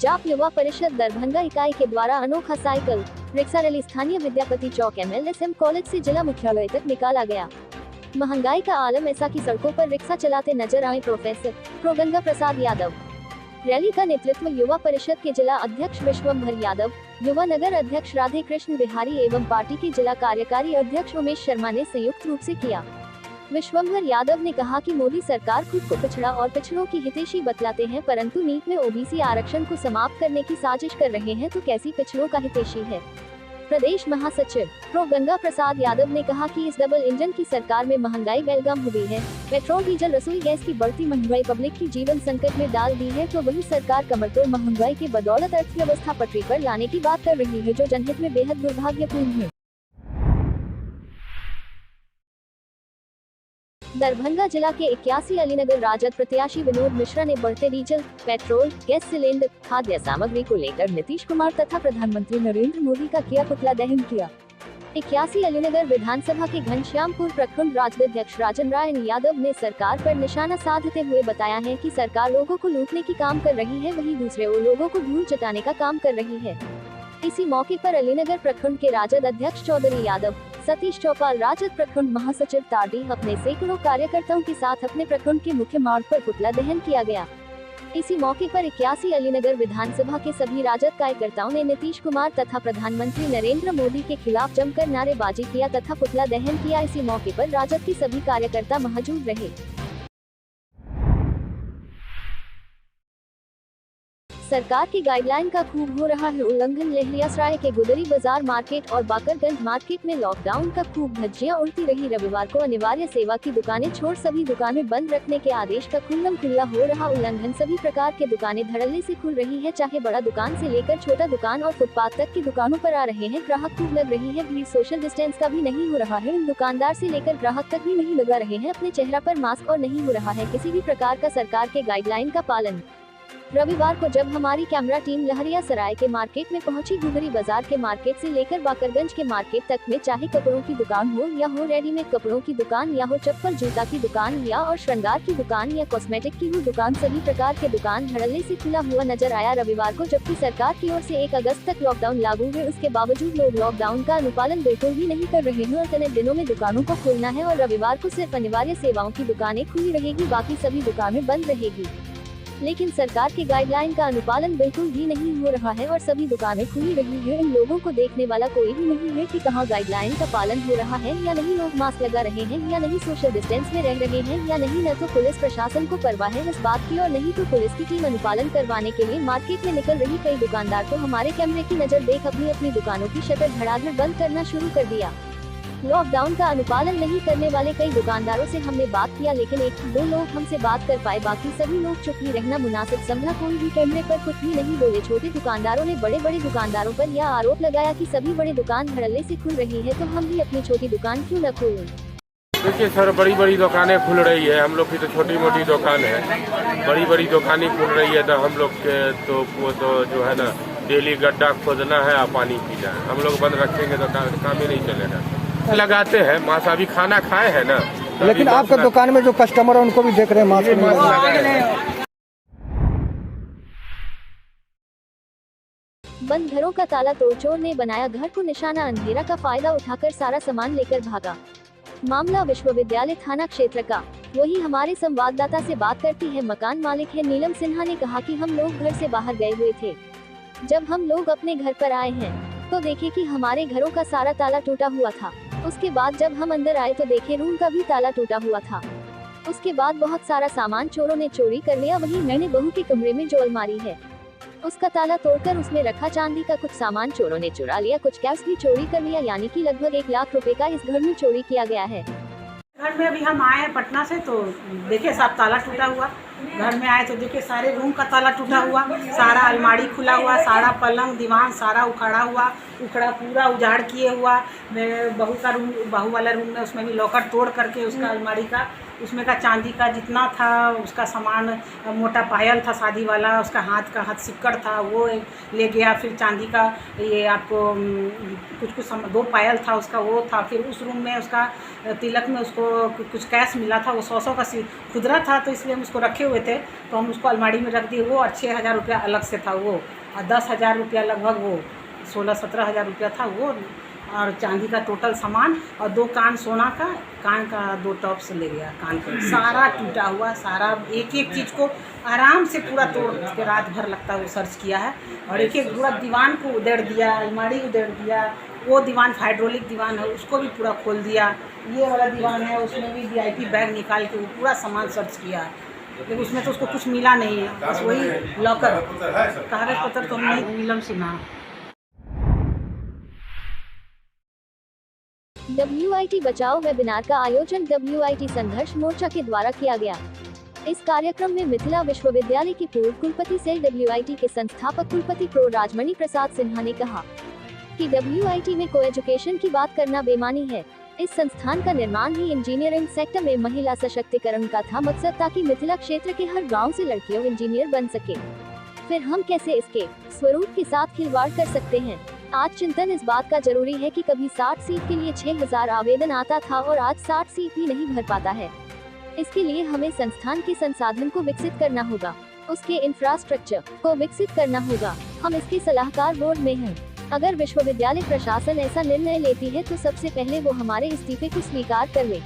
जाप युवा परिषद दरभंगा इकाई के द्वारा अनोखा साइकिल रिक्शा रैली स्थानीय विद्यापति चौक MLSM कॉलेज से जिला मुख्यालय तक निकाला गया। महंगाई का आलम ऐसा कि सड़कों पर रिक्शा चलाते नजर आए प्रो गंगा प्रसाद यादव। रैली का नेतृत्व युवा परिषद के जिला अध्यक्ष विश्वम्भर यादव, युवा नगर अध्यक्ष राधे कृष्ण बिहारी एवं पार्टी के जिला कार्यकारी अध्यक्ष उमेश शर्मा ने संयुक्त रूप से किया। विश्वम्भर यादव ने कहा कि मोदी सरकार खुद को पिछड़ा और पिछड़ों की हितैषी बतलाते हैं, परंतु नीट में OBC आरक्षण को समाप्त करने की साजिश कर रहे हैं, तो कैसी पिछड़ों का हितैषी है। प्रदेश महासचिव प्रो गंगा प्रसाद यादव ने कहा कि इस डबल इंजन की सरकार में महंगाई बेलगाम हो गई है। पेट्रोल डीजल रसोई गैस की बढ़ती महंगाई पब्लिक की जीवन संकट में डाल दी है, तो वही सरकार कमरतोड़ महंगाई के बदौलत अर्थव्यवस्था पटरी पर लाने की बात कर रही है, जो जनहित में बेहद दुर्भाग्यपूर्ण है। दरभंगा जिला के 81 अलीनगर राजद प्रत्याशी विनोद मिश्रा ने बढ़ते डीजल, पेट्रोल, गैस सिलेंडर, खाद्य सामग्री को लेकर नीतीश कुमार तथा प्रधानमंत्री नरेंद्र मोदी का किया पुतला दहन किया। 81 अलीनगर विधानसभा के घनश्यामपुर प्रखंड राजद अध्यक्ष राजन राय यादव ने सरकार पर निशाना साधते हुए बताया है कि सरकार लोगों को लूटने की काम कर रही है, वहीं दूसरे और लोगों को धूल चटाने का काम कर रही है। इसी मौके पर अलीनगर प्रखंड के राजद अध्यक्ष चौधरी यादव, सतीश चौपाल, राजद प्रखंड महासचिव तारडी अपने सैकड़ों कार्यकर्ताओं के साथ अपने प्रखंड के मुख्य मार्ग पर पुतला दहन किया गया। इसी मौके पर 81 अलीनगर विधानसभा के सभी राजद कार्यकर्ताओं ने नीतीश कुमार तथा प्रधानमंत्री नरेंद्र मोदी के खिलाफ जमकर नारेबाजी किया तथा पुतला दहन किया। इसी मौके पर राजद के सभी कार्यकर्ता मौजूद रहे। सरकार की गाइडलाइन का खूब हो रहा है उल्लंघन। लहरियासराय के गुदरी बाजार मार्केट और बाकरगंज मार्केट में लॉकडाउन का खूब धज्जियां उड़ती रही। रविवार को अनिवार्य सेवा की दुकानें छोड़ सभी दुकानें बंद रखने के आदेश का खुल्लम खुल्ला हो रहा उल्लंघन। सभी प्रकार के दुकानें धड़ल्ले से खुल रही है, चाहे बड़ा दुकान से लेकर छोटा दुकान और फुटपाथ तक की दुकानों पर आ रहे हैं ग्राहक। खूब लग रही है भीड़, सोशल डिस्टेंस का भी नहीं हो रहा है। दुकानदार से लेकर ग्राहक तक भी नहीं लगा रहे हैं अपने चेहरा पर मास्क और नहीं हो रहा है किसी भी प्रकार का सरकार के गाइडलाइन का पालन। रविवार को जब हमारी कैमरा टीम लहरियासराय के मार्केट में पहुंची, गुदरी बाजार के मार्केट से लेकर बाकरगंज के मार्केट तक में, चाहे कपड़ों की दुकान हो या हो रेडीमेड कपड़ों की दुकान या हो चप्पल जूता की दुकान या और श्रृंगार की दुकान या कॉस्मेटिक की हो दुकान, सभी प्रकार के दुकान धड़ल्ले से खुला हुआ नजर आया। रविवार को जबकि सरकार की ओर से 1 अगस्त तक लॉकडाउन लागू है, उसके बावजूद लोग लॉकडाउन का अनुपालन बिल्कुल भी नहीं कर रहे हैं। अल्टरनेट दिनों में दुकानों को खोलना है और रविवार को सिर्फ अनिवार्य सेवाओं की दुकानें खुली रहेगी, बाकी सभी दुकानें बंद रहेगी। लेकिन सरकार के गाइडलाइन का अनुपालन बिल्कुल भी नहीं हो रहा है और सभी दुकानें खुली रही है। इन लोगों को देखने वाला कोई भी नहीं है कि कहां गाइडलाइन का पालन हो रहा है या नहीं, लोग मास्क लगा रहे हैं या नहीं, सोशल डिस्टेंस में रह रहे हैं या नहीं। न तो पुलिस प्रशासन को परवाह है इस बात की और नहीं तो पुलिस की टीम अनुपालन करवाने के लिए मार्केट में निकल रही। कई दुकानदार तो हमारे कैमरे की नजर देख अपनी अपनी दुकानों की शटर धड़ाधड़ बंद करना शुरू कर दिया। लॉकडाउन का अनुपालन नहीं करने वाले कई दुकानदारों से हमने बात किया, लेकिन 1-2 लोग हमसे बात कर पाए, बाकी सभी लोग चुप ही रहना मुनासिब समझा। कोई भी कैमरे पर कुछ भी नहीं बोले। छोटे दुकानदारों ने बड़े बड़े दुकानदारों पर यह आरोप लगाया कि सभी बड़े दुकान धड़ल्ले से खुल रही है, तो हम भी अपनी छोटी दुकान क्यों न खोलें। देखिए सर, बड़ी बड़ी दुकानें खुल रही है, हम लोग की तो छोटी मोटी दुकान है। बड़ी बड़ी दुकानें खुल रही है तो हम लोग के तो वो तो जो है ना, डेली गड्ढा खोदना है और पानी पीना है। हम लोग बंद रखेंगे तो काम ही नहीं चलेगा। लगाते हैं मास्क, अभी खाना खाए हैं ना, लेकिन आपका दुकान में जो कस्टमर है उनको भी देख रहे हैं मास्क नहीं लगाए। बंद घरों का ताला तोड़ चोर ने बनाया घर को निशाना, अंधेरा का फायदा उठाकर सारा सामान लेकर भागा। मामला विश्वविद्यालय थाना क्षेत्र का। वही हमारे संवाददाता से बात करती है मकान मालिक है नीलम सिन्हा ने कहा कि हम लोग घर से बाहर गए हुए थे। जब हम लोग अपने घर पर आए हैं तो देखे कि हमारे घरों का सारा ताला टूटा हुआ था। उसके बाद जब हम अंदर आए तो देखे रूम का भी ताला टूटा हुआ था। उसके बाद बहुत सारा सामान चोरों ने चोरी कर लिया। वहीं मैंने बहू के कमरे में जो अलमारी है उसका ताला तोड़कर उसमें रखा चांदी का कुछ सामान चोरों ने चुरा लिया। कुछ कैश भी चोरी कर लिया, यानी कि लगभग 1 लाख रुपए का इस घर में चोरी किया गया है। घर में अभी हम आए हैं पटना से, तो देखिए सब ताला टूटा हुआ। घर में आए तो देखिए सारे रूम का ताला टूटा हुआ, सारा अलमारी खुला हुआ, सारा पलंग दीवान सारा उखड़ा हुआ, पूरा उजाड़ किए हुआ। बहू का रूम, बहू वाला रूम में उसमें भी लॉकर तोड़ करके उसका अलमारी का उसमें का चांदी का जितना था उसका सामान, मोटा पायल था शादी वाला, उसका हाथ सिक्कड़ था वो ले गया। फिर चांदी का ये आपको कुछ 2 पायल था उसका वो था। फिर उस रूम में उसका तिलक में उसको कुछ कैश मिला था, वो 100 का खुदरा था, तो इसलिए हम उसको रखे हुए थे, तो हम उसको अलमारी में रख दिए वो। और 6,000 रुपया अलग से था वो, और 10,000 रुपया लगभग वो 16-17 हज़ार रुपया था वो, और चांदी का टोटल सामान, और 2 कान सोना का, कान का 2 टॉप्स ले गया कान का। सारा टूटा हुआ, सारा एक चीज़ को आराम से पूरा तोड़ के रात भर लगता है वो सर्च किया है। और एक पूरा दीवान को उधेड़ दिया, अलमारी उधेड़ दिया। वो दीवान हाइड्रोलिक दीवान है, उसको भी पूरा खोल दिया। ये वाला दीवान है, उसमें भी VIP बैग निकाल के पूरा सामान सर्च किया, लेकिन उसमें तो उसको कुछ मिला नहीं है, बस वही लॉकर, कागज पत्र तो हमने नीलम सिन्हा। WIT बचाओ वेबिनार का आयोजन WIT संघर्ष मोर्चा के द्वारा किया गया। इस कार्यक्रम में मिथिला विश्वविद्यालय के पूर्व कुलपति से WIT के संस्थापक कुलपति प्रो राजमणि प्रसाद सिन्हा ने कहा कि WIT में को एजुकेशन की बात करना बेमानी है। इस संस्थान का निर्माण ही इंजीनियरिंग सेक्टर में महिला सशक्तिकरण का था मकसद, ताकि मिथिला क्षेत्र के हर गांव से लड़कियों इंजीनियर बन सके। फिर हम कैसे इसके स्वरूप के साथ खिलवाड़ कर सकते हैं। आज चिंतन इस बात का जरूरी है कि कभी 60 सीट के लिए 6,000 आवेदन आता था और आज 60 सीट भी नहीं भर पाता है। इसके लिए हमें संस्थान के संसाधन को विकसित करना होगा, उसके इंफ्रास्ट्रक्चर को विकसित करना होगा। हम इसके सलाहकार बोर्ड में हैं। अगर विश्वविद्यालय प्रशासन ऐसा निर्णय लेती है तो सबसे पहले वो हमारे इस्तीफे को स्वीकार कर ले।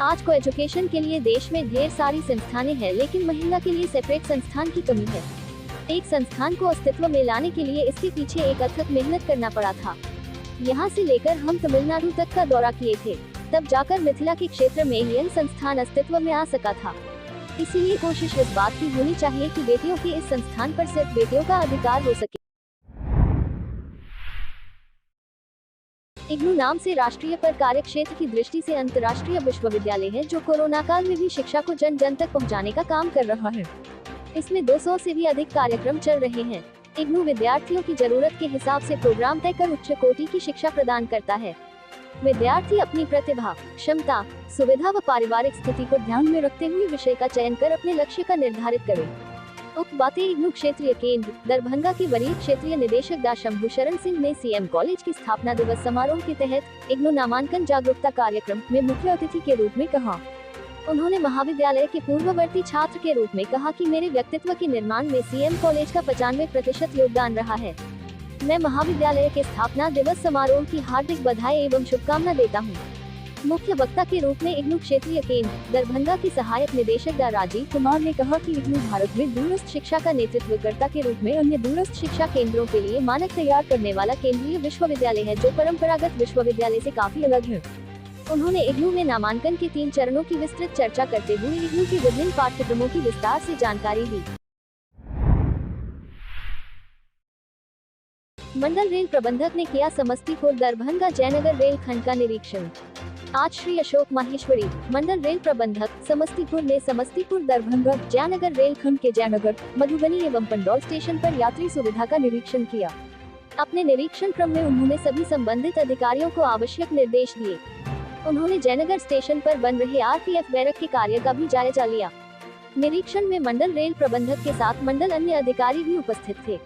आज को एजुकेशन के लिए देश में ढेर सारी संस्थानें हैं, लेकिन महिला के लिए सेपरेट संस्थान की कमी है। एक संस्थान को अस्तित्व में लाने के लिए इसके पीछे एक अथक मेहनत करना पड़ा था। यहाँ से लेकर हम तमिलनाडु तक का दौरा किए थे, तब जाकर मिथिला के क्षेत्र में यह संस्थान अस्तित्व में आ सका था। इसीलिए कोशिश इस बात की होनी चाहिए कि बेटियों के इस संस्थान पर सिर्फ बेटियों का अधिकार हो सके। इग्नू नाम से राष्ट्रीय पर कार्य क्षेत्र की दृष्टि से अंतर्राष्ट्रीय विश्वविद्यालय है, जो कोरोना काल में भी शिक्षा को जन जन तक पहुँचाने का काम कर रहा है। इसमें 200 से भी अधिक कार्यक्रम चल रहे हैं। इग्नू विद्यार्थियों की जरूरत के हिसाब से प्रोग्राम तय कर उच्च कोटि की शिक्षा प्रदान करता है। विद्यार्थी अपनी प्रतिभा, क्षमता, सुविधा व पारिवारिक स्थिति को ध्यान में रखते हुए विषय का चयन कर अपने लक्ष्य का निर्धारित करें। उक्त बातें इग्नू क्षेत्रीय केंद्र दरभंगा के वरीय क्षेत्रीय निदेशक डा शंभू शरण सिंह ने CM कॉलेज की स्थापना दिवस समारोह के तहत इग्नू नामांकन जागरूकता कार्यक्रम में मुख्य अतिथि के रूप में कहा। उन्होंने महाविद्यालय के पूर्ववर्ती छात्र के रूप में कहा कि मेरे व्यक्तित्व के निर्माण में CM कॉलेज का 95% योगदान रहा है। मैं महाविद्यालय के स्थापना दिवस समारोह की हार्दिक बधाई एवं शुभकामना देता हूँ। मुख्य वक्ता के रूप में इग्नू क्षेत्रीय केंद्र दरभंगा की सहायक निदेशक डा राजीव कुमार ने कहा कि इग्नू भारत में दूरस्थ शिक्षा का नेतृत्वकर्ता के रूप में अन्य दूरस्थ शिक्षा केंद्रों के लिए मानक तैयार करने वाला केंद्रीय विश्वविद्यालय है, जो परंपरागत विश्वविद्यालय से काफी अलग है। उन्होंने इग्नू में नामांकन के 3 चरणों की विस्तृत चर्चा करते हुए इग्नू के विभिन्न पाठ्यक्रमों की विस्तार से जानकारी दी। मंडल रेल प्रबंधक ने किया समस्तीपुर दरभंगा जयनगर रेल खंड का निरीक्षण। आज श्री अशोक माहेश्वरी मंडल रेल प्रबंधक समस्तीपुर ने समस्तीपुर दरभंगा जयनगर रेल खंड के जयनगर, मधुबनी एवं पंडौल स्टेशन पर यात्री सुविधा का निरीक्षण किया। अपने निरीक्षण क्रम में उन्होंने सभी संबंधित अधिकारियों को आवश्यक निर्देश दिए। उन्होंने जयनगर स्टेशन पर बन रहे RPF बैरक के कार्य का भी जायजा लिया। निरीक्षण में मंडल रेल प्रबंधक के साथ मंडल अन्य अधिकारी भी उपस्थित थे।